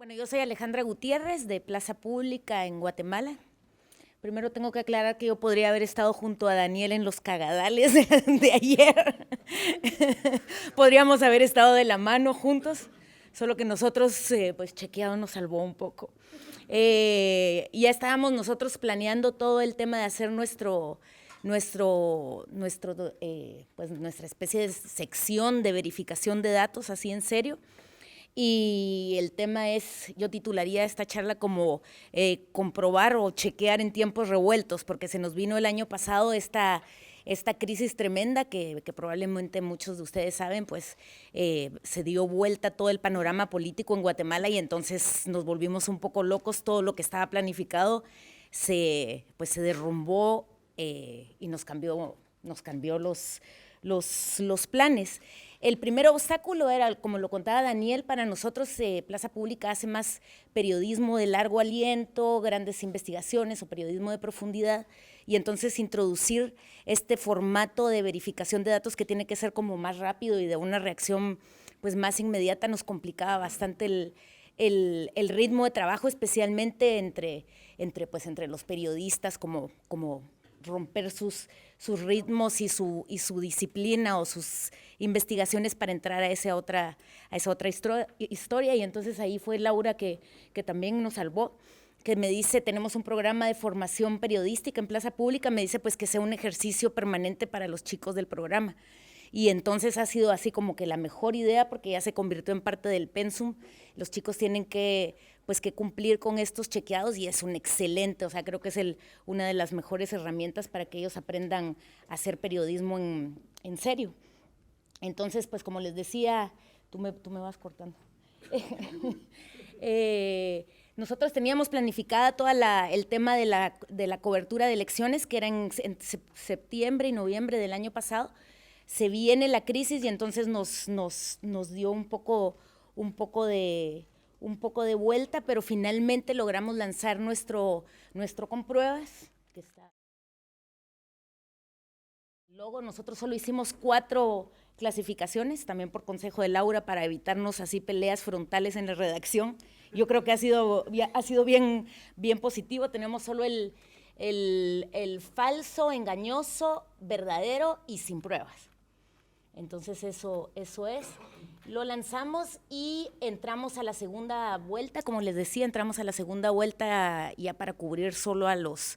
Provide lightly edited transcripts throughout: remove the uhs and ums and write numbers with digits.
Bueno, yo soy Alejandra Gutiérrez de Plaza Pública en Guatemala. Primero tengo que aclarar que yo podría haber estado junto a Daniel en los cagadales de ayer. Podríamos haber estado de la mano juntos, solo que nosotros, pues Chequeado nos salvó un poco. Ya estábamos nosotros planeando todo el tema de hacer pues nuestra especie de sección de verificación de datos, así en serio. Y el tema es, yo titularía esta charla como comprobar o chequear en tiempos revueltos, porque se nos vino el año pasado esta crisis tremenda que probablemente muchos de ustedes saben, pues se dio vuelta todo el panorama político en Guatemala y entonces nos volvimos un poco locos, todo lo que estaba planificado pues se derrumbó y nos cambió los planes. El primer obstáculo era, como lo contaba Daniel, para nosotros Plaza Pública hace más periodismo de largo aliento, grandes investigaciones o periodismo de profundidad, y entonces introducir este formato de verificación de datos que tiene que ser como más rápido y de una reacción pues más inmediata nos complicaba bastante el ritmo de trabajo, especialmente entre los periodistas, como romper sus ritmos y su disciplina o sus investigaciones para entrar a esa otra historia. Y entonces ahí fue Laura que también nos salvó, que me dice, tenemos un programa de formación periodística en Plaza Pública, me dice pues que sea un ejercicio permanente para los chicos del programa. Y entonces ha sido así como que la mejor idea porque ya se convirtió en parte del pensum. Los chicos tienen que cumplir con estos chequeados y es un excelente, o sea, creo que es una de las mejores herramientas para que ellos aprendan a hacer periodismo en serio. Entonces, pues como les decía, tú me vas cortando. Nosotros teníamos planificada todo el tema de la cobertura de elecciones, que era en septiembre y noviembre del año pasado. Se viene la crisis y entonces nos dio un poco de vuelta, pero finalmente logramos lanzar nuestro compruebas, que está. Luego nosotros solo hicimos 4 clasificaciones, también por consejo de Laura, para evitarnos así peleas frontales en la redacción. Yo creo que ha sido bien positivo. Tenemos solo el falso, engañoso, verdadero y sin pruebas. Entonces eso es, lo lanzamos y entramos a la segunda vuelta, como les decía, entramos a la segunda vuelta ya para cubrir solo a los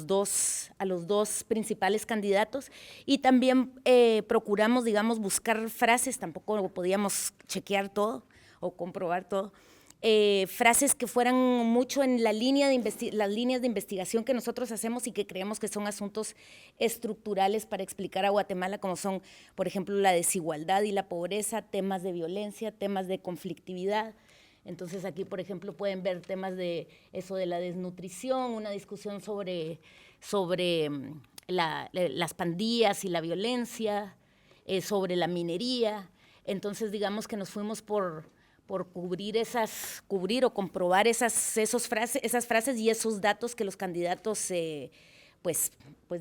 dos principales candidatos y también procuramos, digamos, buscar frases, tampoco podíamos chequear todo o comprobar todo. Frases que fueran mucho en las líneas de investigación que nosotros hacemos y que creemos que son asuntos estructurales para explicar a Guatemala, como son, por ejemplo, la desigualdad y la pobreza, temas de violencia, temas de conflictividad. Entonces aquí, por ejemplo, pueden ver temas de eso de la desnutrición, una discusión sobre las pandillas y la violencia, sobre la minería. Entonces, digamos que nos fuimos por cubrir o comprobar esas frases y esos datos que los candidatos pues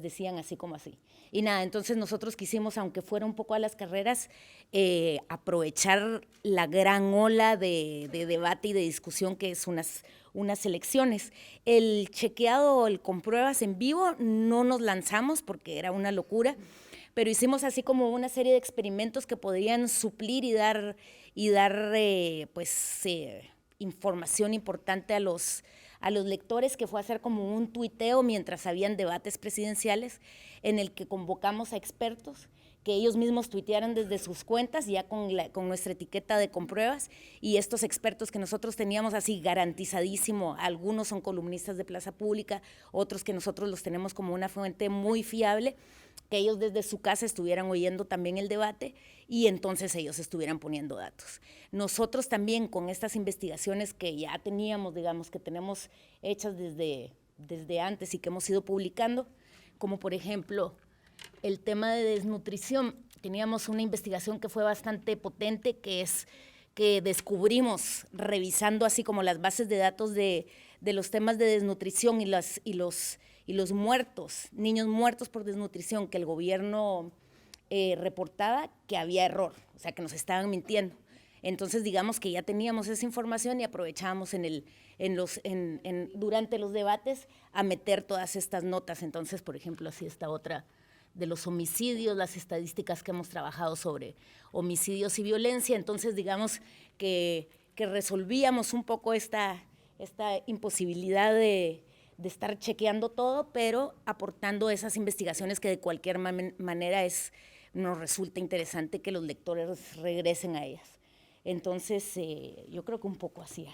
decían así como así. Y nada, entonces nosotros quisimos, aunque fuera un poco a las carreras, aprovechar la gran ola de debate y de discusión que es unas elecciones. El chequeado, el compruebas en vivo, no nos lanzamos porque era una locura, pero hicimos así como una serie de experimentos que podrían suplir y dar información importante a los lectores, que fue hacer como un tuiteo mientras habían debates presidenciales en el que convocamos a expertos que ellos mismos tuitearan desde sus cuentas ya con nuestra etiqueta de compruebas, y estos expertos que nosotros teníamos así garantizadísimo, algunos son columnistas de Plaza Pública, otros que nosotros los tenemos como una fuente muy fiable, que ellos desde su casa estuvieran oyendo también el debate y entonces ellos estuvieran poniendo datos. Nosotros también con estas investigaciones que ya teníamos, digamos, que tenemos hechas desde antes y que hemos ido publicando, como por ejemplo el tema de desnutrición, teníamos una investigación que fue bastante potente, que es que descubrimos, revisando así como las bases de datos de los temas de desnutrición y los muertos, niños muertos por desnutrición, que el gobierno reportaba que había error, o sea, que nos estaban mintiendo. Entonces, digamos que ya teníamos esa información y aprovechábamos durante los debates a meter todas estas notas. Entonces, por ejemplo, así esta otra de los homicidios, las estadísticas que hemos trabajado sobre homicidios y violencia. Entonces, digamos que resolvíamos un poco esta imposibilidad de estar chequeando todo, pero aportando esas investigaciones que de cualquier manera nos resulta interesante que los lectores regresen a ellas. Entonces, yo creo que un poco así.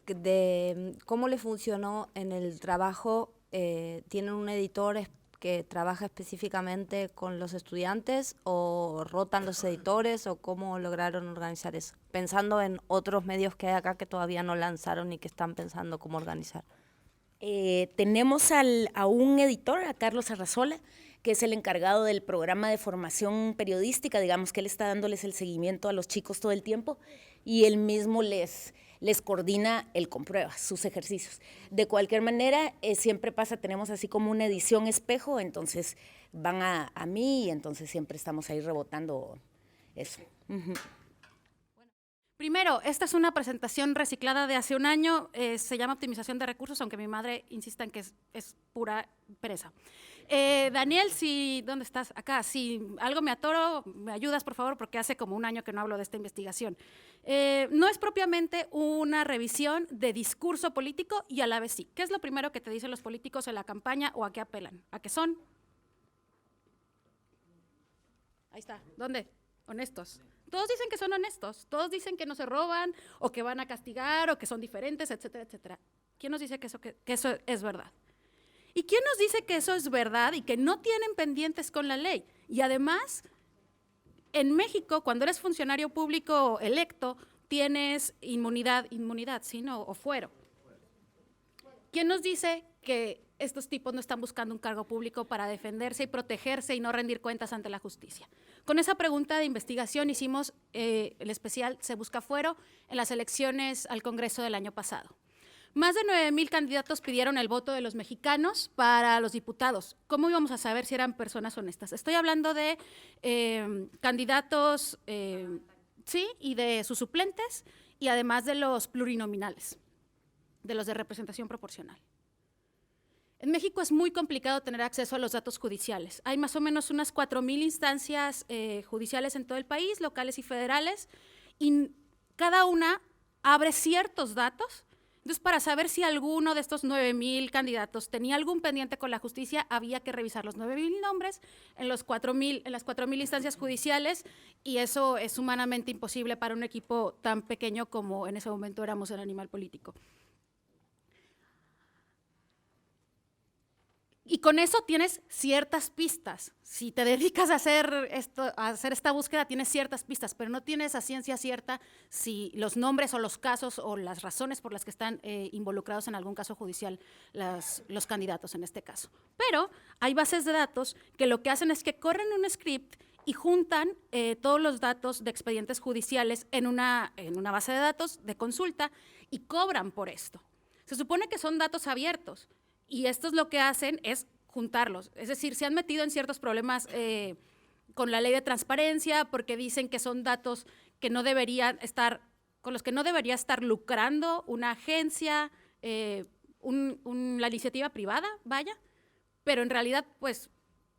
De cómo le funcionó en el trabajo, ¿tienen un editor que trabaja específicamente con los estudiantes o rotan los editores o cómo lograron organizar eso? Pensando en otros medios que hay acá que todavía no lanzaron y que están pensando cómo organizar. Tenemos a un editor, a Carlos Arrazola, que es el encargado del programa de formación periodística, digamos que él está dándoles el seguimiento a los chicos todo el tiempo y él mismo les coordina el comprueba, sus ejercicios. De cualquier manera, siempre pasa, tenemos así como una edición espejo, entonces van a mí y entonces siempre estamos ahí rebotando eso. Primero, esta es una presentación reciclada de hace un año, se llama optimización de recursos, aunque mi madre insista en que es pura pereza. Daniel, ¿dónde estás? Acá, si algo me atoro, me ayudas, por favor, porque hace como un año que no hablo de esta investigación. No es propiamente una revisión de discurso político y a la vez sí. ¿Qué es lo primero que te dicen los políticos en la campaña o a qué apelan? ¿A qué son? Ahí está. ¿Dónde? Honestos. Todos dicen que son honestos, todos dicen que no se roban o que van a castigar o que son diferentes, etcétera, etcétera. ¿Quién nos dice que eso es verdad? ¿Y quién nos dice que eso es verdad y que no tienen pendientes con la ley? Y además, en México, cuando eres funcionario público electo, tienes inmunidad, ¿sí? ¿No? O fuero. ¿Quién nos dice que estos tipos no están buscando un cargo público para defenderse y protegerse y no rendir cuentas ante la justicia? Con esa pregunta de investigación hicimos el especial Se Busca Fuero en las elecciones al Congreso del año pasado. Más de 9,000 candidatos pidieron el voto de los mexicanos para los diputados. ¿Cómo íbamos a saber si eran personas honestas? Estoy hablando de candidatos, sí, y de sus suplentes, y además de los plurinominales, de los de representación proporcional. En México es muy complicado tener acceso a los datos judiciales. Hay más o menos unas 4,000 instancias judiciales en todo el país, locales y federales, y cada una abre ciertos datos. Entonces, para saber si alguno de estos 9,000 candidatos tenía algún pendiente con la justicia, había que revisar los 9,000 nombres en las 4,000 instancias judiciales, y eso es humanamente imposible para un equipo tan pequeño como en ese momento éramos el Animal Político. Y con eso tienes ciertas pistas. Si te dedicas a hacer esta búsqueda, tienes ciertas pistas, pero no tienes a ciencia cierta si los nombres o los casos o las razones por las que están involucrados en algún caso judicial los candidatos en este caso. Pero hay bases de datos que lo que hacen es que corren un script y juntan todos los datos de expedientes judiciales en una base de datos de consulta y cobran por esto. Se supone que son datos abiertos. Y estos lo que hacen es juntarlos, es decir, se han metido en ciertos problemas con la ley de transparencia porque dicen que son datos que no deberían estar, con los que no debería estar lucrando una agencia, la iniciativa privada, vaya, pero en realidad, pues,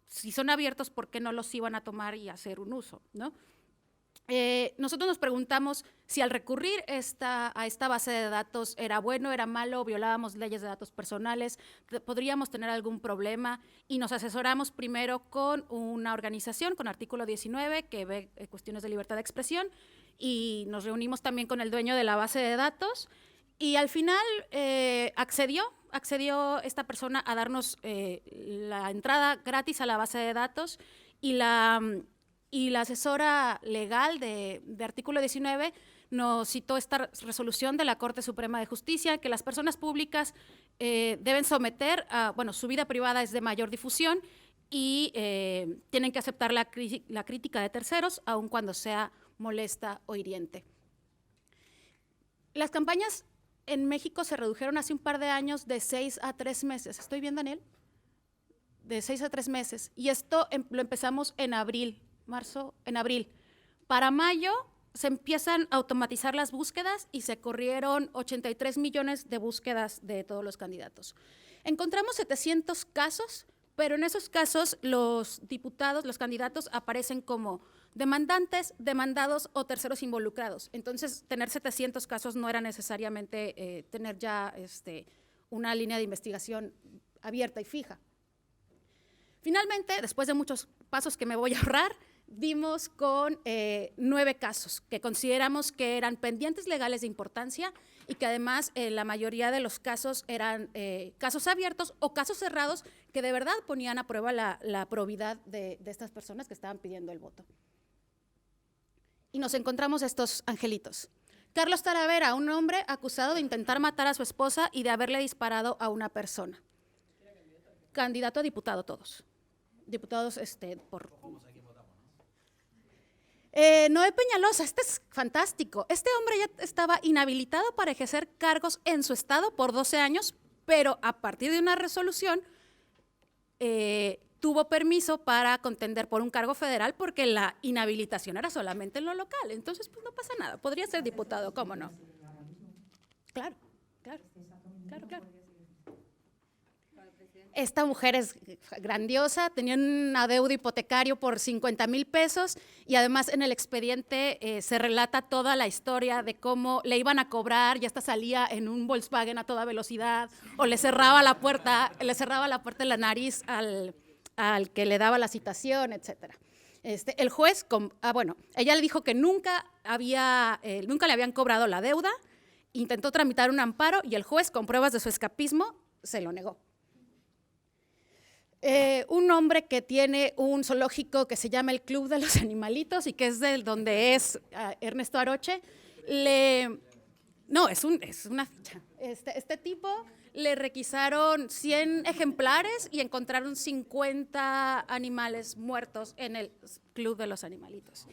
si son abiertos, ¿por qué no los iban a tomar y hacer un uso, ¿no? Nosotros nos preguntamos si al recurrir a esta base de datos era bueno, era malo, violábamos leyes de datos personales, podríamos tener algún problema, y nos asesoramos primero con una organización, con Artículo 19, que ve cuestiones de libertad de expresión, y nos reunimos también con el dueño de la base de datos, y al final accedió esta persona a darnos la entrada gratis a la base de datos, y la asesora legal de Artículo 19 nos citó esta resolución de la Corte Suprema de Justicia, que las personas públicas deben someter su vida privada es de mayor difusión y tienen que aceptar la crítica de terceros, aun cuando sea molesta o hiriente. Las campañas en México se redujeron hace un par de años de 6 a 3 meses. ¿Estoy bien, Daniel? de 6 a 3 meses. Y esto lo empezamos en abril, en abril. Para mayo se empiezan a automatizar las búsquedas y se corrieron 83 millones de búsquedas de todos los candidatos. Encontramos 700 casos, pero en esos casos los diputados, los candidatos aparecen como demandantes, demandados o terceros involucrados. Entonces, tener 700 casos no era necesariamente tener ya una línea de investigación abierta y fija. Finalmente, después de muchos pasos que me voy a ahorrar, dimos con 9 casos que consideramos que eran pendientes legales de importancia y que además la mayoría de los casos eran casos abiertos o casos cerrados que de verdad ponían a prueba la probidad de estas personas que estaban pidiendo el voto. Y nos encontramos estos angelitos. Carlos Talavera, un hombre acusado de intentar matar a su esposa y de haberle disparado a una persona. Candidato a diputado todos. Diputados por... Noé Peñalosa, este es fantástico. Este hombre ya estaba inhabilitado para ejercer cargos en su estado por 12 años, pero a partir de una resolución tuvo permiso para contender por un cargo federal porque la inhabilitación era solamente en lo local. Entonces, pues no pasa nada. Podría ser diputado, ¿cómo no? Claro. Esta mujer es grandiosa, tenía un adeudo hipotecario por 50,000 pesos y además en el expediente se relata toda la historia de cómo le iban a cobrar y hasta salía en un Volkswagen a toda velocidad o le cerraba la puerta en la nariz al que le daba la citación, etcétera. El juez, ella le dijo que nunca le habían cobrado la deuda, intentó tramitar un amparo y el juez, con pruebas de su escapismo, se lo negó. Un hombre que tiene un zoológico que se llama el Club de los Animalitos y que es de donde es Ernesto Aroche, es una ficha. Este tipo le requisaron 100 ejemplares y encontraron 50 animales muertos en el Club de los Animalitos.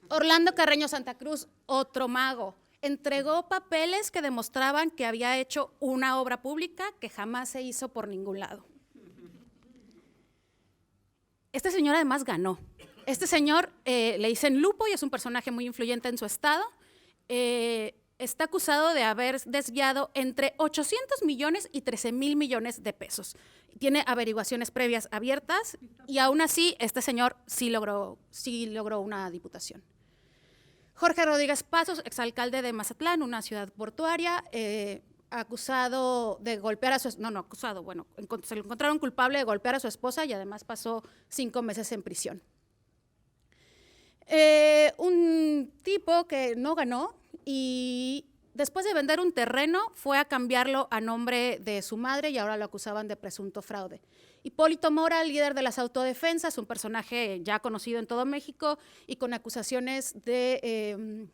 Orlando Carreño Santa Cruz, otro mago, entregó papeles que demostraban que había hecho una obra pública que jamás se hizo por ningún lado. Este señor además ganó. Este señor le dicen Lupo y es un personaje muy influyente en su estado. Está acusado de haber desviado entre 800 millones y 13,000 millones de pesos. Tiene averiguaciones previas abiertas y aún así este señor sí logró una diputación. Jorge Rodríguez Pasos, exalcalde de Mazatlán, una ciudad portuaria, acusado de golpear a su esposa, se lo encontraron culpable de golpear a su esposa y además pasó 5 meses en prisión. Un tipo que no ganó y después de vender un terreno fue a cambiarlo a nombre de su madre y ahora lo acusaban de presunto fraude. Hipólito Mora, líder de las autodefensas, un personaje ya conocido en todo México y con acusaciones de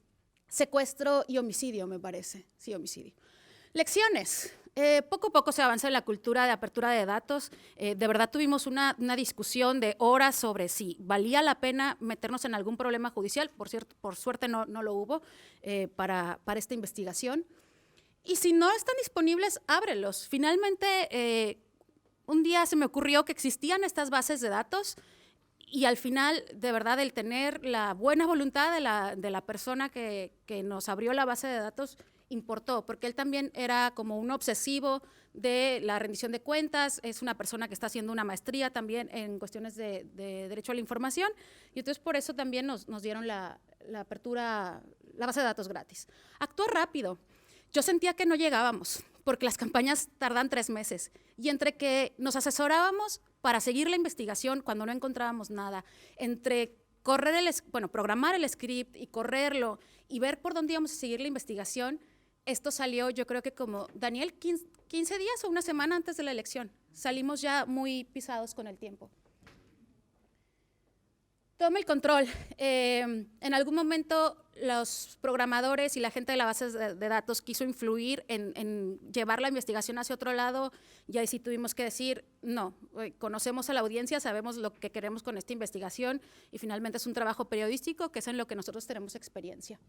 secuestro y homicidio, me parece. Sí, homicidio. Lecciones. Poco a poco se avanza en la cultura de apertura de datos. De verdad tuvimos una discusión de horas sobre si valía la pena meternos en algún problema judicial. Por suerte no lo hubo para esta investigación. Y si no están disponibles, ábrelos. Finalmente, un día se me ocurrió que existían estas bases de datos y al final, de verdad, el tener la buena voluntad de la persona que nos abrió la base de datos importó, porque él también era como un obsesivo de la rendición de cuentas, es una persona que está haciendo una maestría también en cuestiones de derecho a la información, y entonces por eso también nos dieron la apertura, la base de datos gratis. Actuó rápido. Yo sentía que no llegábamos, porque las campañas tardan 3 meses, y entre que nos asesorábamos para seguir la investigación cuando no encontrábamos nada, entre programar el script y correrlo, y ver por dónde íbamos a seguir la investigación, esto salió, yo creo que como, Daniel, 15 días o una semana antes de la elección. Salimos ya muy pisados con el tiempo. Toma el control. En algún momento los programadores y la gente de la base de datos quiso influir en llevar la investigación hacia otro lado y ahí sí tuvimos que decir, no, conocemos a la audiencia, sabemos lo que queremos con esta investigación y finalmente es un trabajo periodístico que es en lo que nosotros tenemos experiencia.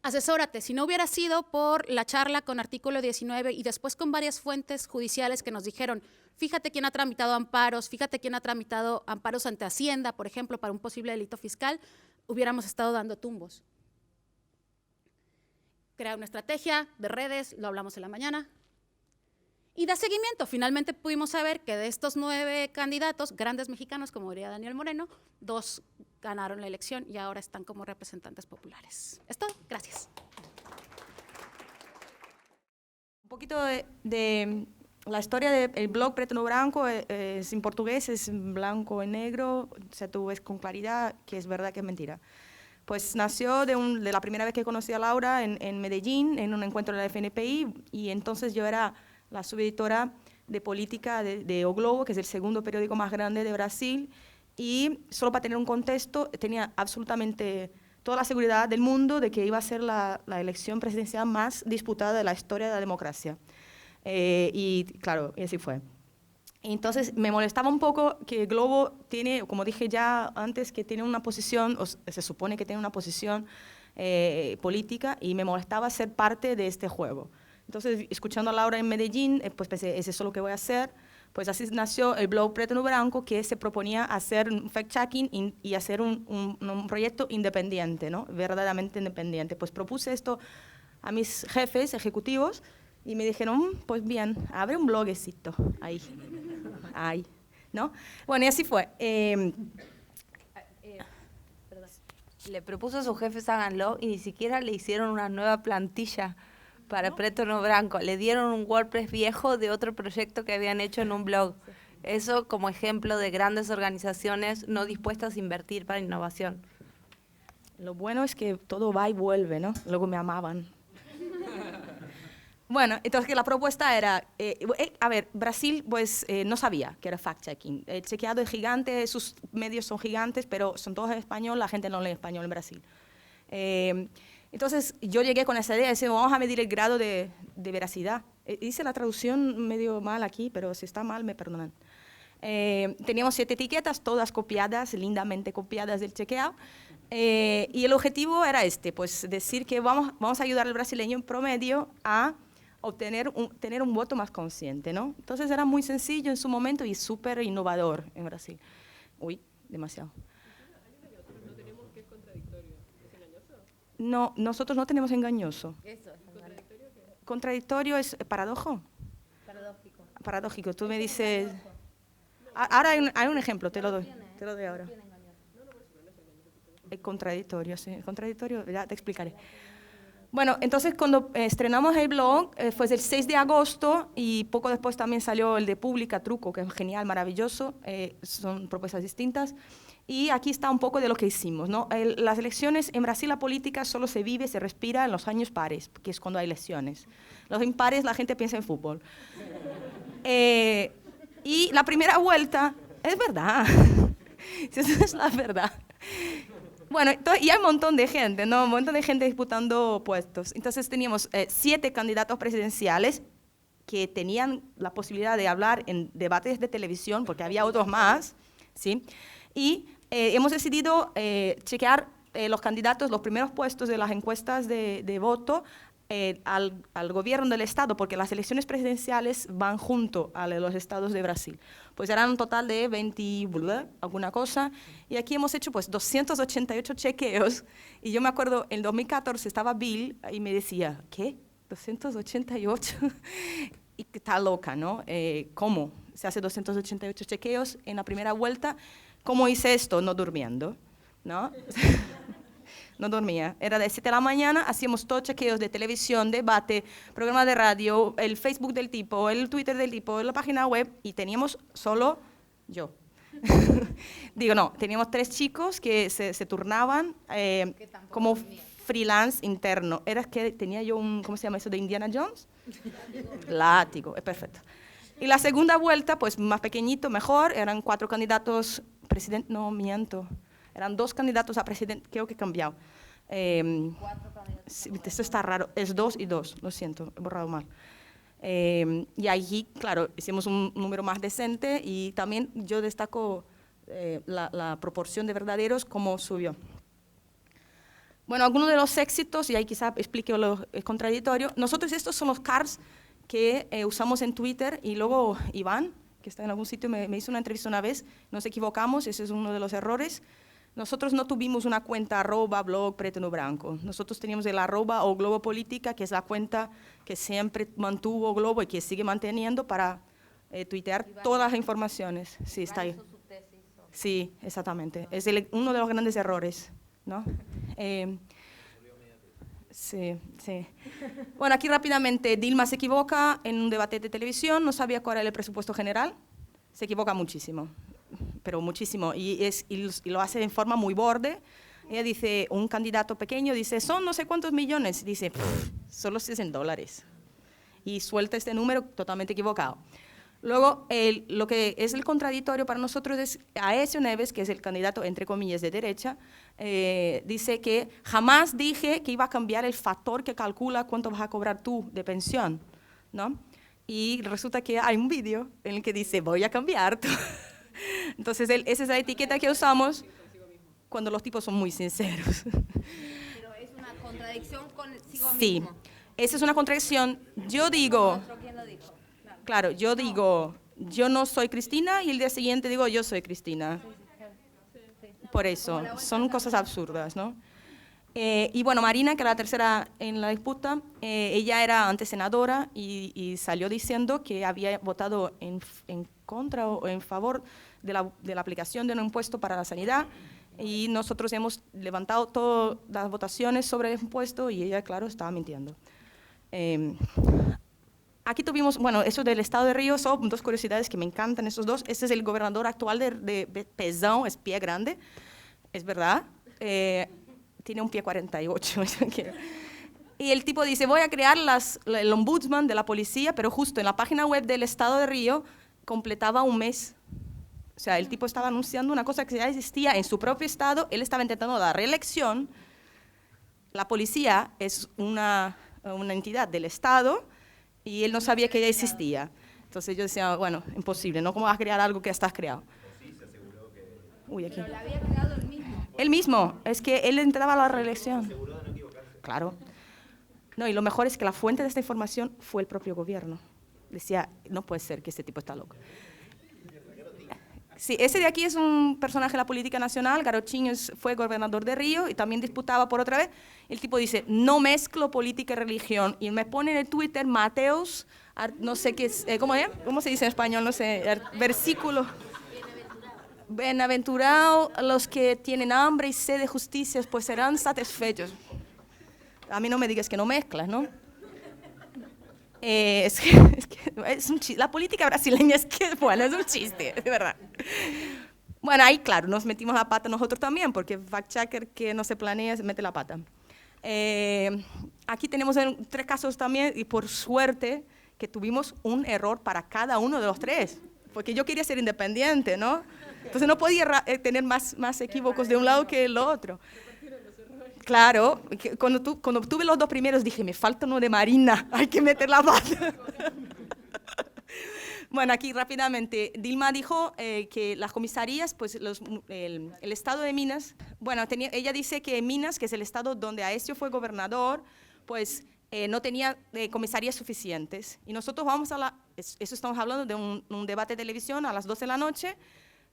asesórate. Si no hubiera sido por la charla con artículo 19 y después con varias fuentes judiciales que nos dijeron, fíjate quién ha tramitado amparos, fíjate quién ha tramitado amparos ante Hacienda, por ejemplo, para un posible delito fiscal, hubiéramos estado dando tumbos. Crear una estrategia de redes, lo hablamos en la mañana. Y da seguimiento. Finalmente pudimos saber que de estos 9 candidatos, grandes mexicanos, como diría Daniel Moreno, 2 ganaron la elección y ahora están como representantes populares. Es todo. Gracias. Un poquito de la historia del blog Preto no Branco es en portugués, es blanco y negro, o sea, tú ves con claridad que es verdad que es mentira. Pues nació de la primera vez que conocí a Laura en Medellín, en un encuentro de la FNPI, y entonces yo era la subeditora de política de O Globo, que es el segundo periódico más grande de Brasil, y solo para tener un contexto, tenía absolutamente toda la seguridad del mundo de que iba a ser la elección presidencial más disputada de la historia de la democracia. Y claro, y así fue. Entonces me molestaba un poco que Globo tiene, como dije ya antes, que tiene una posición, o se supone que tiene una posición política, y me molestaba ser parte de este juego. Entonces, escuchando a Laura en Medellín, pues pensé, ¿es eso lo que voy a hacer? Pues así nació el blog Preto no Branco, que se proponía hacer un fact-checking y hacer un proyecto independiente, ¿no? Verdaderamente independiente. Pues propuse esto a mis jefes ejecutivos y me dijeron, pues bien, abre un bloguecito ahí, ¿no? Bueno, y así fue. Le propuso a sus jefes háganlo y ni siquiera le hicieron una nueva plantilla para Preto no Branco. Le dieron un WordPress viejo de otro proyecto que habían hecho en un blog. Eso como ejemplo de grandes organizaciones no dispuestas a invertir para innovación. Lo bueno es que todo va y vuelve, ¿no? Luego me amaban. Bueno, entonces que la propuesta era, a ver, Brasil pues no sabía que era fact-checking. El chequeado es gigante, sus medios son gigantes, pero son todos en español, la gente no lee español en Brasil. Entonces yo llegué con esa idea, decía, vamos a medir el grado de veracidad. Hice la traducción medio mal aquí, pero si está mal me perdonan. Teníamos 7 etiquetas, todas copiadas, lindamente copiadas del chequeado. Y el objetivo era pues decir que vamos a ayudar al brasileño en promedio a tener un voto más consciente, ¿no? Entonces era muy sencillo en su momento y súper innovador en Brasil. Uy, demasiado. No tenemos que es contradictorio, es engañoso. No, nosotros no tenemos engañoso. Eso es ¿Contradictorio qué? Contradictorio es paradojo. paradójico. Paradójico. Tú me dices... Ahora hay un ejemplo, te lo doy ahora. Es contradictorio, sí. Contradictorio, ya te explicaré. Bueno, entonces cuando estrenamos el blog, fue el 6 de agosto y poco después también salió el de Pública Truco, que es genial, maravilloso, son propuestas distintas. Y aquí está un poco de lo que hicimos, ¿no? Las elecciones, en Brasil la política solo se vive, se respira en los años pares, que es cuando hay elecciones. Los impares la gente piensa en fútbol. Y la primera vuelta, es verdad, esa es la verdad. Bueno, y hay un montón de gente, ¿no? Un montón de gente disputando puestos. Entonces teníamos 7 candidatos presidenciales que tenían la posibilidad de hablar en debates de televisión, porque había otros más, ¿sí? Y hemos decidido chequear los candidatos, los primeros puestos de las encuestas de voto al gobierno del Estado, porque las elecciones presidenciales van junto a los estados de Brasil. Pues eran un total de 20, alguna cosa, y aquí hemos hecho pues 288 chequeos, y yo me acuerdo, en 2014 estaba Bill y me decía, ¿qué? ¿288? Y está loca, ¿no? ¿Cómo se hace 288 chequeos en la primera vuelta? ¿Cómo hice esto? No durmiendo, ¿no? No dormía. Era de 7 de la mañana, hacíamos todos chequeos de televisión, debate, programa de radio, el Facebook del tipo, el Twitter del tipo, la página web, y teníamos solo yo. Digo, no, teníamos 3 chicos que se turnaban como freelance interno. Era que tenía yo ¿cómo se llama eso de Indiana Jones? Látigo, es perfecto. Y la segunda vuelta, pues más pequeñito, mejor, eran 4 candidatos, no, miento. Eran 2 candidatos a presidente, creo que he cambiado. 4 candidatos. Sí, esto está raro, es 2 y 2, lo siento, he borrado mal. Y allí, claro, hicimos un número más decente y también yo destaco la proporción de verdaderos, cómo subió. Bueno, algunos de los éxitos, y ahí quizá explique lo contradictorio, nosotros estos son los cards que usamos en Twitter, y luego Iván, que está en algún sitio, me hizo una entrevista una vez, nos equivocamos, ese es uno de los errores. Nosotros no tuvimos una cuenta @blog Preteno Branco, nosotros teníamos el @ o Globo Política, que es la cuenta que siempre mantuvo Globo y que sigue manteniendo para tuitear todas las informaciones. Sí, está ahí. Sí, exactamente. Es uno de los grandes errores, ¿no? Sí, sí. Bueno, aquí rápidamente, Dilma se equivoca en un debate de televisión, no sabía cuál era el presupuesto general, se equivoca muchísimo, pero muchísimo, y lo hace de forma muy borde. Ella dice, un candidato pequeño dice, son no sé cuántos millones, dice, solo $100, y suelta este número totalmente equivocado. Luego, lo que es el contradictorio para nosotros es Aécio Neves, que es el candidato, entre comillas, de derecha, dice que jamás dije que iba a cambiar el factor que calcula cuánto vas a cobrar tú de pensión, ¿no? Y resulta que hay un vídeo en el que dice, voy a cambiar. Entonces, esa es la etiqueta que usamos cuando los tipos son muy sinceros. Pero es una contradicción consigo Sí, mismo. esa es una contradicción. Yo digo... ¿Quién lo dijo? Claro, yo digo, yo no soy Cristina, y el día siguiente digo, yo soy Cristina. Por eso, son cosas absurdas, ¿no? Y bueno, Marina, que era la tercera en la disputa, ella era antes senadora y salió diciendo que había votado en contra o en favor de la aplicación de un impuesto para la sanidad, y nosotros hemos levantado todas las votaciones sobre el impuesto y ella, claro, estaba mintiendo. Aquí tuvimos, bueno, eso del Estado de Río, son dos curiosidades que me encantan, esos dos. Este es el gobernador actual de Pezão, es pie grande, es verdad. Tiene un pie 48. Y el tipo dice, voy a crear el ombudsman de la policía, pero justo en la página web del Estado de Río completaba un mes. O sea, el tipo estaba anunciando una cosa que ya existía en su propio estado, él estaba intentando la reelección. La policía es una entidad del Estado, y él no sabía que ya existía. Entonces yo decía, bueno, imposible, ¿no? ¿Cómo vas a crear algo que ya estás creado? Uy, aquí. Pero la había creado él mismo. Él mismo, es que él entraba a la reelección. Claro. No, y lo mejor es que la fuente de esta información fue el propio gobierno. Decía, no puede ser que este tipo está loco. Sí, ese de aquí es un personaje de la política nacional, Garotinho fue gobernador de Río y también disputaba por otra vez. El tipo dice, no mezclo política y religión, y me pone en el Twitter Mateos, no sé qué es, ¿cómo se dice en español? No sé, versículo. Bienaventurados los que tienen hambre y sed de justicia, pues serán satisfechos. A mí no me digas que no mezclas, ¿no? Es un chiste. La política brasileña es que, bueno, es un chiste, de verdad. Bueno, ahí, claro, nos metimos la pata nosotros también, porque fact-checker que no se planea, se mete la pata. Aquí tenemos 3 casos también, y por suerte que tuvimos un error para cada uno de los 3, porque yo quería ser independiente, ¿no? Entonces no podía tener más equívocos de un lado que el otro. Claro, cuando tuve los 2 primeros dije, me falta uno de Marina, hay que meter la pata. Bueno, aquí rápidamente, Dilma dijo que las comisarías, pues el estado de Minas, bueno, ella dice que Minas, que es el estado donde Aécio fue gobernador, pues no tenía comisarías suficientes. Y nosotros vamos eso estamos hablando de un debate de televisión a las 12 de la noche,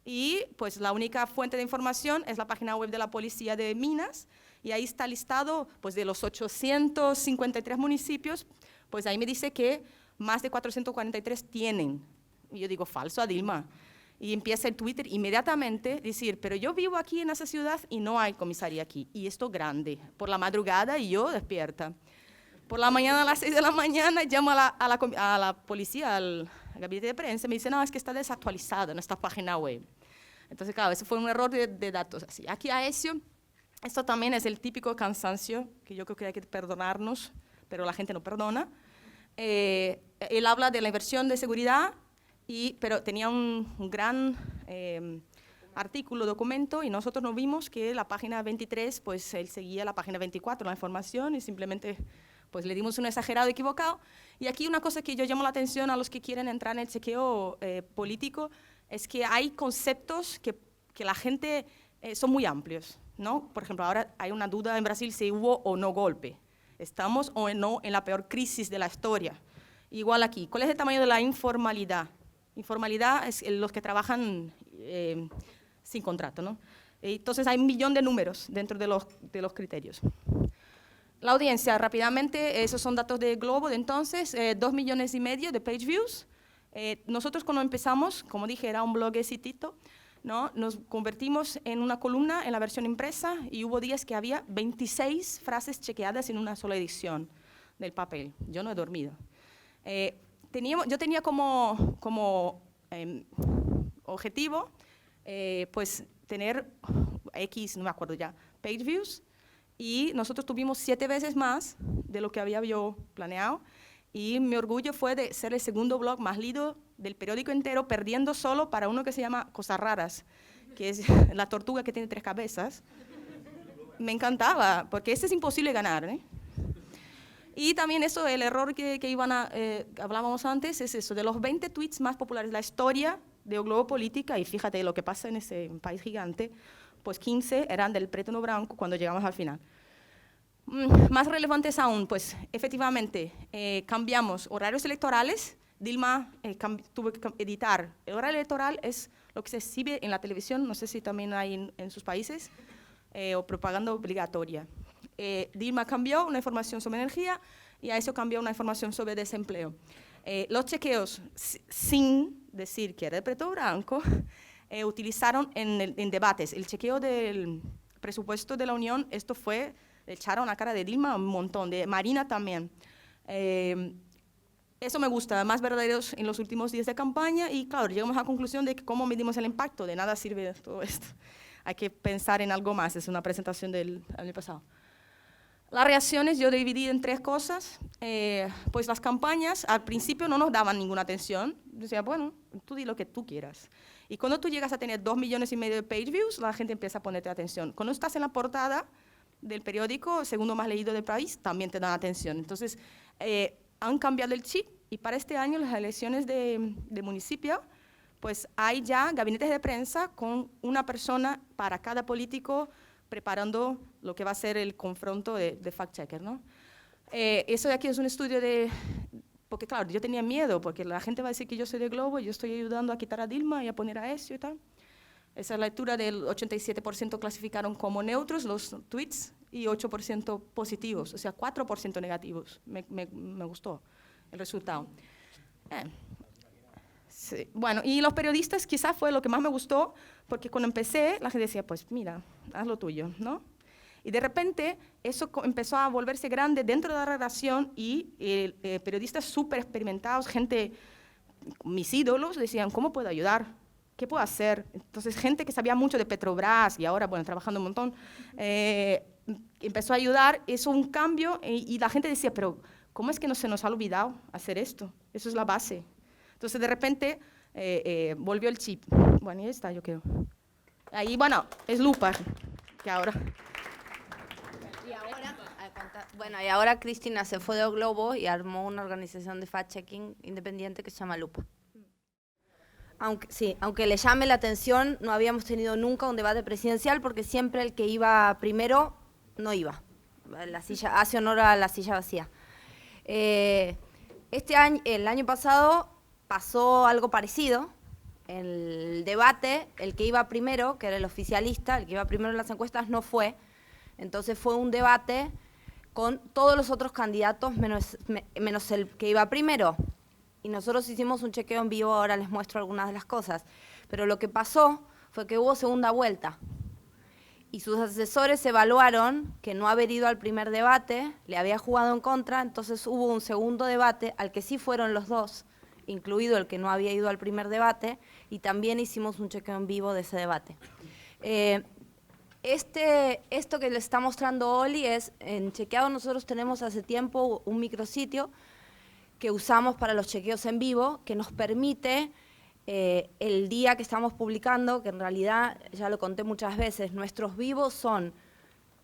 y pues la única fuente de información es la página web de la policía de Minas, y ahí está listado, pues de los 853 municipios, pues ahí me dice que más de 443 tienen. Y yo digo, falso a Dilma. Y empieza el Twitter inmediatamente decir, pero yo vivo aquí en esa ciudad y no hay comisaría aquí. Y esto grande, por la madrugada y yo despierta. Por la mañana a las 6 de la mañana llamo a la policía, al gabinete de prensa, y me dice, no, es que está desactualizada en esta página web. Entonces, claro, ese fue un error de datos. Así. Aquí Aécio, esto también es el típico cansancio, que yo creo que hay que perdonarnos, pero la gente no perdona. Él habla de la inversión de seguridad, pero tenía un gran artículo, documento, y nosotros no vimos que la página 23, pues él seguía la página 24, la información, y simplemente pues le dimos un exagerado equivocado. Y aquí una cosa que yo llamo la atención a los que quieren entrar en el chequeo político, es que hay conceptos que la gente son muy amplios, ¿no? Por ejemplo, ahora hay una duda en Brasil si hubo o no golpe. ¿Estamos o no en la peor crisis de la historia? Igual aquí, ¿cuál es el tamaño de la informalidad? Informalidad es los que trabajan sin contrato, ¿no? Entonces hay 1 millón de números dentro de los criterios. La audiencia, rápidamente, esos son datos de Globo de entonces, 2,5 millones de page views. Nosotros cuando empezamos, como dije, era un bloguecito, ¿no? Nos convertimos en una columna en la versión impresa y hubo días que había 26 frases chequeadas en una sola edición del papel. Yo no he dormido. Yo tenía como objetivo pues tener X, no me acuerdo ya, page views, y nosotros tuvimos 7 veces más de lo que había yo planeado, y mi orgullo fue de ser el segundo blog más leído del periódico entero, perdiendo solo para uno que se llama Cosas Raras, que es la tortuga que tiene 3 cabezas. Me encantaba, porque ese es imposible ganar, ¿eh? Y también eso, el error que hablábamos antes, es eso, de los 20 tweets más populares de la historia de O Globo Política, y fíjate lo que pasa en ese país gigante, pues 15 eran del Preto no Branco cuando llegamos al final. Más relevantes aún, pues efectivamente cambiamos horarios electorales. Dilma tuvo que editar. El horario electoral es lo que se exhibe en la televisión, no sé si también hay en sus países, o propaganda obligatoria. Dilma cambió una información sobre energía y a eso cambió una información sobre desempleo. Los chequeos, sin decir que era de Preto Branco, utilizaron en debates. El chequeo del presupuesto de la Unión, esto fue, echaron a cara de Dilma un montón, de Marina también. Eso me gusta, más verdaderos en los últimos días de campaña, y claro, llegamos a la conclusión de que cómo medimos el impacto, de nada sirve todo esto. Hay que pensar en algo más, es una presentación del año pasado. Las reacciones yo dividí en 3 cosas. Pues las campañas al principio no nos daban ninguna atención. Decía, bueno, tú di lo que tú quieras. Y cuando tú llegas a tener 2,5 millones de page views, la gente empieza a ponerte atención. Cuando estás en la portada del periódico, segundo más leído del país, también te dan atención. Entonces, han cambiado el chip, y para este año, las elecciones de municipio, pues hay ya gabinetes de prensa con una persona para cada político, preparando lo que va a ser el confronto de fact-checker, ¿no? Eso de aquí es un estudio porque claro, yo tenía miedo, porque la gente va a decir que yo soy de Globo y yo estoy ayudando a quitar a Dilma y a poner a eso y tal. Esa lectura del 87% clasificaron como neutros los tweets y 8% positivos, o sea, 4% negativos. Me gustó el resultado. Sí. Bueno, y los periodistas quizás fue lo que más me gustó, porque cuando empecé, la gente decía, pues mira, haz lo tuyo, ¿no? Y de repente, eso empezó a volverse grande dentro de la redacción, y periodistas súper experimentados, gente, mis ídolos, decían, ¿cómo puedo ayudar? ¿Qué puedo hacer? Entonces, gente que sabía mucho de Petrobras, y ahora, bueno, trabajando un montón, empezó a ayudar, hizo un cambio, y la gente decía, pero ¿cómo es que no se nos ha olvidado hacer esto? Eso es la base. Entonces, de repente, volvió el chip. Bueno, y ya está, yo creo. Ahí, bueno, es Lupa, que ahora... Y ahora Cristina se fue de O Globo y armó una organización de fact-checking independiente que se llama Lupa. Aunque le llame la atención, no habíamos tenido nunca un debate presidencial, porque siempre el que iba primero no iba. La silla hace honor a la silla vacía. El año pasado pasó algo parecido. El debate, el que iba primero, que era el oficialista, el que iba primero en las encuestas, no fue. Entonces fue un debate con todos los otros candidatos menos el que iba primero. Y nosotros hicimos un chequeo en vivo, ahora les muestro algunas de las cosas. Pero lo que pasó fue que hubo segunda vuelta. Y sus asesores evaluaron que no haber ido al primer debate le había jugado en contra, entonces hubo un segundo debate al que sí fueron los dos, incluido el que no había ido al primer debate, y también hicimos un chequeo en vivo de ese debate. Esto que les está mostrando Oli es, en Chequeado nosotros tenemos hace tiempo un micrositio que usamos para los chequeos en vivo, que nos permite, el día que estamos publicando, que en realidad, ya lo conté muchas veces, nuestros vivos son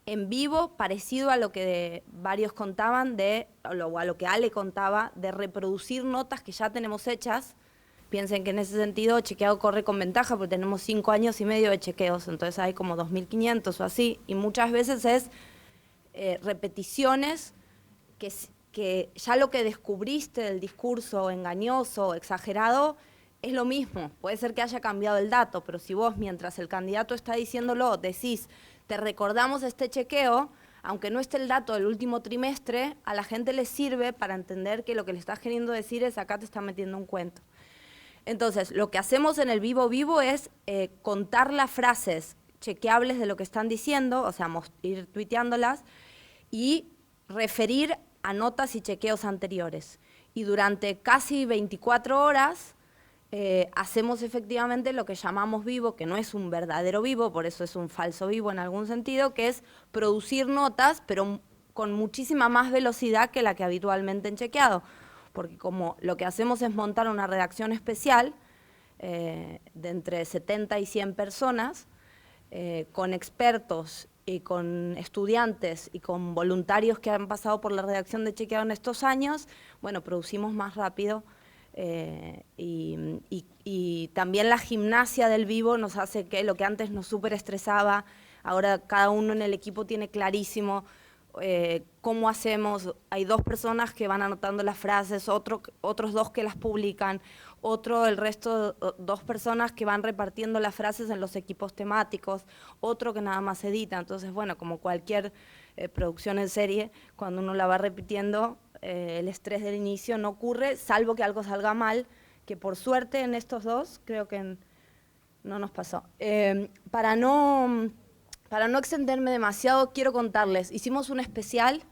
en vivo parecido a lo que varios contaban, o a lo que Ale contaba, de reproducir notas que ya tenemos hechas, Piensen que en ese sentido Chequeado corre con ventaja porque tenemos 5 años y medio de chequeos, entonces hay como 2.500 o así, y muchas veces es repeticiones que ya lo que descubriste del discurso engañoso, exagerado, es lo mismo. Puede ser que haya cambiado el dato, pero si vos, mientras el candidato está diciéndolo, decís, te recordamos este chequeo, aunque no esté el dato del último trimestre, a la gente le sirve para entender que lo que le estás queriendo decir es acá te está metiendo un cuento. Entonces, lo que hacemos en el vivo vivo es contar las frases chequeables de lo que están diciendo, o sea, ir tuiteándolas, y referir a notas y chequeos anteriores. Y durante casi 24 horas hacemos efectivamente lo que llamamos vivo, que no es un verdadero vivo, por eso es un falso vivo en algún sentido, que es producir notas, pero con muchísima más velocidad que la que habitualmente en chequeado. Porque como lo que hacemos es montar una redacción especial de entre 70 y 100 personas, con expertos y con estudiantes y con voluntarios que han pasado por la redacción de Chequeado en estos años, bueno, producimos más rápido y también la gimnasia del vivo nos hace que lo que antes nos súper estresaba, ahora cada uno en el equipo tiene clarísimo cómo hacemos. Hay 2 personas que van anotando las frases, otros 2 que las publican, el resto 2 personas que van repartiendo las frases en los equipos temáticos, otro que nada más edita. Entonces, bueno, como cualquier producción en serie, cuando uno la va repitiendo, el estrés del inicio no ocurre, salvo que algo salga mal, que por suerte en estos 2 creo que no nos pasó. Para no extenderme demasiado, quiero contarles, hicimos un especial,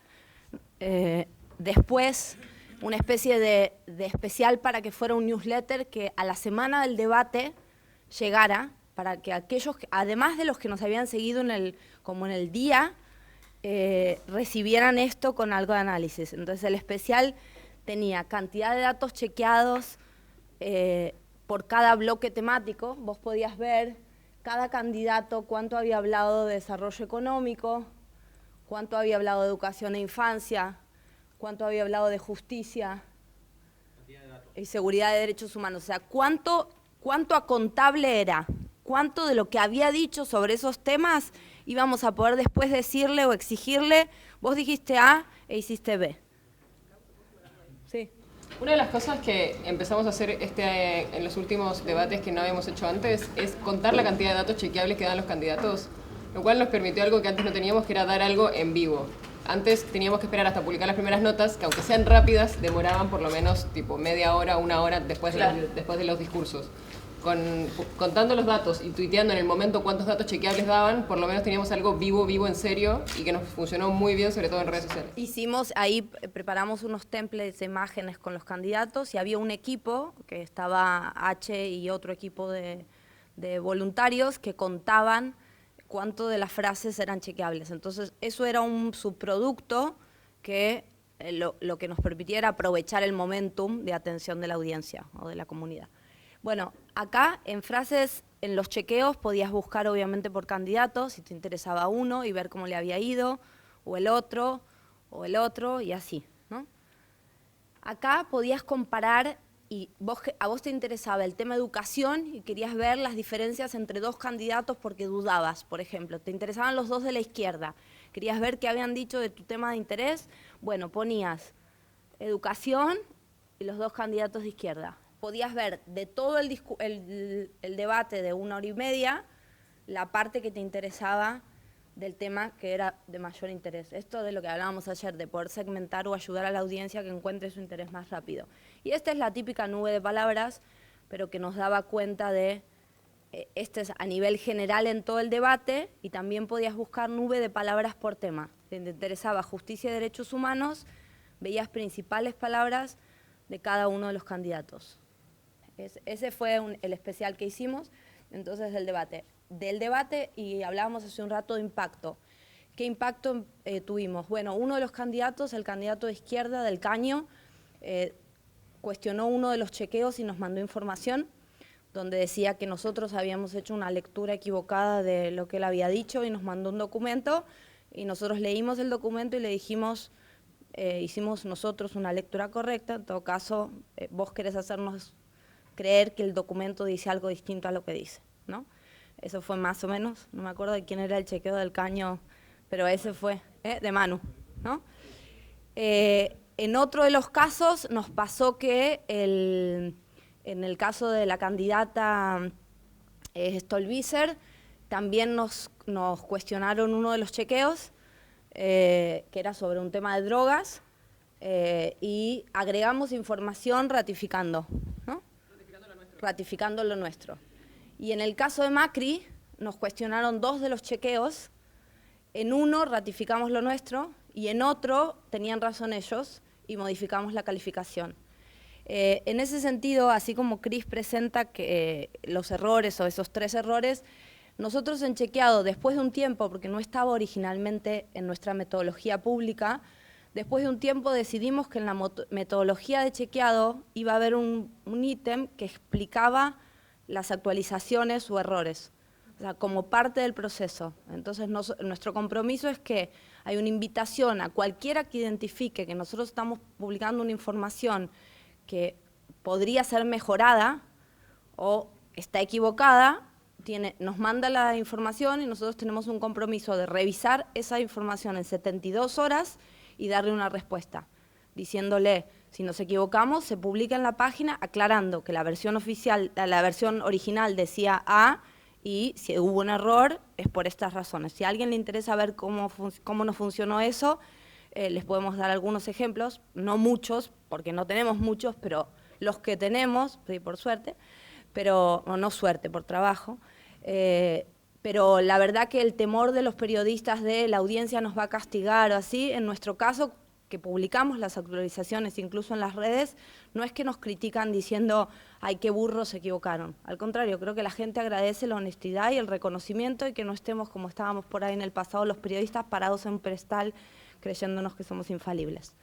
después una especie de especial para que fuera un newsletter que a la semana del debate llegara, para que aquellos, además de los que nos habían seguido como en el día, recibieran esto con algo de análisis. Entonces el especial tenía cantidad de datos chequeados por cada bloque temático, vos podías ver cada candidato cuánto había hablado de desarrollo económico, cuánto había hablado de educación e infancia, cuánto había hablado de justicia y seguridad de derechos humanos. O sea, cuánto acontable era, cuánto de lo que había dicho sobre esos temas íbamos a poder después decirle o exigirle, vos dijiste A e hiciste B. Sí. Una de las cosas que empezamos a hacer en los últimos debates que no habíamos hecho antes es contar la cantidad de datos chequeables que dan los candidatos, lo cual nos permitió algo que antes no teníamos, que era dar algo en vivo. Antes teníamos que esperar hasta publicar las primeras notas, que aunque sean rápidas, demoraban por lo menos tipo media hora, 1 hora después de los discursos. Contando los datos y tuiteando en el momento cuántos datos chequeables daban, por lo menos teníamos algo vivo en serio y que nos funcionó muy bien, sobre todo en redes sociales. Preparamos unos templates de imágenes con los candidatos y había un equipo, que estaba H y otro equipo de voluntarios que contaban cuánto de las frases eran chequeables. Entonces, eso era un subproducto que lo que nos permitía era aprovechar el momentum de atención de la audiencia o de la comunidad. Bueno, acá en frases, en los chequeos podías buscar obviamente por candidatos, si te interesaba uno y ver cómo le había ido, o el otro, y así, ¿no? Acá podías comparar, y a vos te interesaba el tema educación y querías ver las diferencias entre 2 candidatos porque dudabas, por ejemplo. Te interesaban los 2 de la izquierda, querías ver qué habían dicho de tu tema de interés. Bueno, ponías educación y los 2 candidatos de izquierda. Podías ver de todo el debate de 1 hora y media, la parte que te interesaba del tema que era de mayor interés. Esto de lo que hablábamos ayer, de poder segmentar o ayudar a la audiencia que encuentre su interés más rápido. Y esta es la típica nube de palabras, pero que nos daba cuenta de, este es a nivel general en todo el debate, y también podías buscar nube de palabras por tema. Si te interesaba justicia y derechos humanos, veías principales palabras de cada uno de los candidatos. Ese fue el especial que hicimos, entonces, del debate, y hablábamos hace un rato de impacto. ¿Qué impacto tuvimos? Bueno, uno de los candidatos, el candidato de izquierda del Caño, cuestionó uno de los chequeos y nos mandó información donde decía que nosotros habíamos hecho una lectura equivocada de lo que él había dicho y nos mandó un documento y nosotros leímos el documento y le dijimos, hicimos nosotros una lectura correcta. En todo caso, vos querés hacernos creer que el documento dice algo distinto a lo que dice, ¿no? Eso fue más o menos, no me acuerdo de quién era el chequeo del caño, pero ese fue, de Manu, ¿no? En otro de los casos nos pasó que en el caso de la candidata Stolbizer, también nos cuestionaron uno de los chequeos, que era sobre un tema de drogas, y agregamos información ratificando, ¿no? Ratificando lo nuestro. Y en el caso de Macri, nos cuestionaron 2 de los chequeos. En uno ratificamos lo nuestro y en otro tenían razón ellos y modificamos la calificación. En ese sentido, así como Cris presenta que los errores o esos 3 errores, nosotros en chequeado, después de un tiempo, porque no estaba originalmente en nuestra metodología pública, después de un tiempo decidimos que en la metodología de chequeado iba a haber un ítem que explicaba las actualizaciones o errores, o sea, como parte del proceso. Entonces, nuestro compromiso es que hay una invitación a cualquiera que identifique que nosotros estamos publicando una información que podría ser mejorada o está equivocada, nos manda la información y nosotros tenemos un compromiso de revisar esa información en 72 horas y darle una respuesta, diciéndole, si nos equivocamos, se publica en la página aclarando que la versión original decía A y si hubo un error es por estas razones. Si a alguien le interesa ver cómo nos funcionó eso, les podemos dar algunos ejemplos, no muchos, porque no tenemos muchos, pero los que tenemos, sí, por suerte, pero no suerte, por trabajo, pero la verdad que el temor de los periodistas de la audiencia nos va a castigar o así, en nuestro caso, que publicamos las actualizaciones incluso en las redes, no es que nos critican diciendo, ay, qué burros se equivocaron. Al contrario, creo que la gente agradece la honestidad y el reconocimiento y que no estemos como estábamos por ahí en el pasado los periodistas parados en un pedestal creyéndonos que somos infalibles.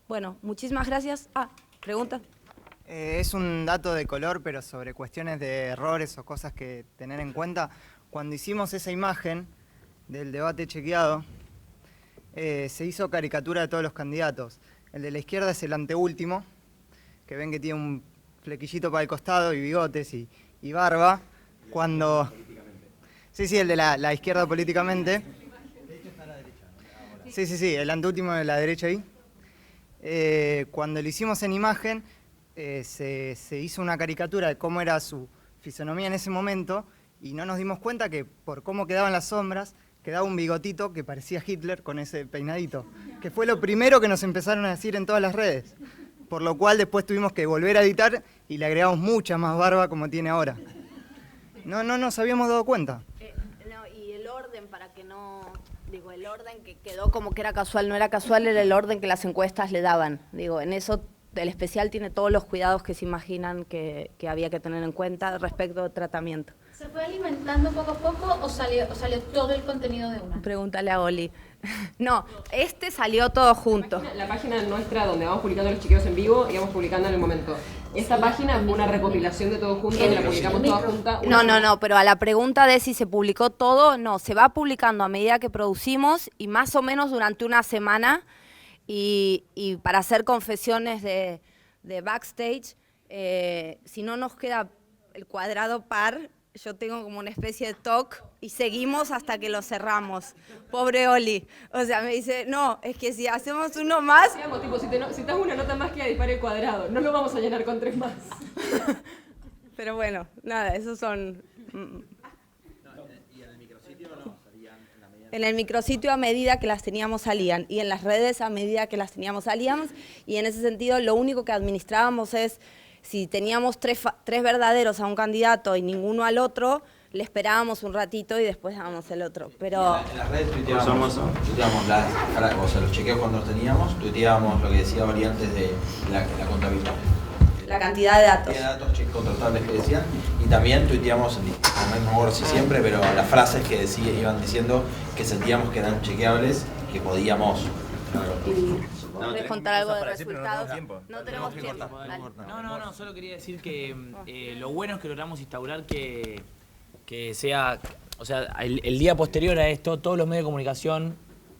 Bueno, muchísimas gracias. ¿Pregunta? Es un dato de color, pero sobre cuestiones de errores o cosas que tener en cuenta. Cuando hicimos esa imagen del debate chequeado, se hizo caricatura de todos los candidatos. El de la izquierda es el anteúltimo, que ven que tiene un flequillito para el costado y bigotes y barba. Cuando... Sí, el de la izquierda políticamente. Sí, el anteúltimo de la derecha ahí. Cuando lo hicimos en imagen, se hizo una caricatura de cómo era su fisonomía en ese momento y no nos dimos cuenta que por cómo quedaban las sombras, quedaba un bigotito que parecía Hitler con ese peinadito, que fue lo primero que nos empezaron a decir en todas las redes, por lo cual después tuvimos que volver a editar y le agregamos mucha más barba como tiene ahora. No nos habíamos dado cuenta. Y el orden, para que no... Digo, el orden que quedó como que era casual, no era casual, era el orden que las encuestas le daban. Digo, en eso el especial tiene todos los cuidados que se imaginan que había que tener en cuenta respecto al tratamiento. ¿Se fue alimentando poco a poco o salió todo el contenido de una? Pregúntale a Oli. No, salió todo junto. La página nuestra donde vamos publicando los chequeos en vivo y vamos publicando en el momento. Esta página fue una recopilación de todo junto, y la publicamos toda junta. No, pero a la pregunta de si se publicó todo, no, se va publicando a medida que producimos y más o menos durante una semana y para hacer confesiones de backstage, si no nos queda el cuadrado par, yo tengo como una especie de TOC y seguimos hasta que lo cerramos. Pobre Oli. O sea, me dice, no, es que si hacemos uno más... Digamos, tipo, si te das una nota más que dispare el cuadrado, no lo vamos a llenar con 3 más. Pero bueno, nada, esos son... ¿Y en el micrositio no salían en la medida? En el micrositio a medida que las teníamos salían y en las redes a medida que las teníamos salíamos y en ese sentido lo único que administrábamos es si teníamos tres verdaderos a un candidato y ninguno al otro, le esperábamos un ratito y después dábamos el otro. Pero en las redes tuiteábamos los chequeos cuando los teníamos, tuiteábamos lo que decía Ori antes de la contabilidad. La cantidad de datos. La cantidad de datos contratables que decían y también tuiteáamos, no me acuerdo si siempre, pero las frases que iban diciendo que sentíamos que eran chequeables, que podíamos... ¿Podés contar algo de resultados? No tenemos tiempo. No, solo quería decir que lo bueno es que logramos instaurar que sea, o sea, el día posterior a esto, todos los medios de comunicación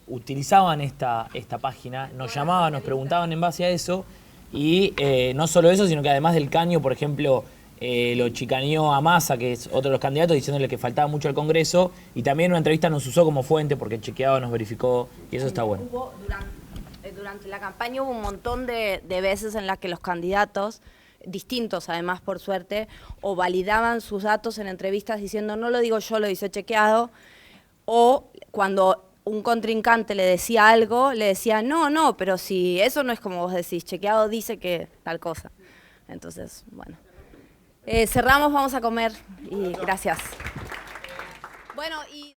utilizaban esta página, nos llamaban, nos preguntaban en base a eso, y no solo eso, sino que además del caño, por ejemplo, lo chicaneó a Massa, que es otro de los candidatos, diciéndole que faltaba mucho al Congreso, y también en una entrevista nos usó como fuente porque el chequeado nos verificó, y eso está bueno. Durante la campaña hubo un montón de veces en las que los candidatos, distintos además por suerte, o validaban sus datos en entrevistas diciendo no lo digo yo, lo dice chequeado, o cuando un contrincante le decía algo, le decía no, pero si eso no es como vos decís, chequeado dice que tal cosa. Entonces, bueno. Cerramos, vamos a comer y gracias. Bueno, y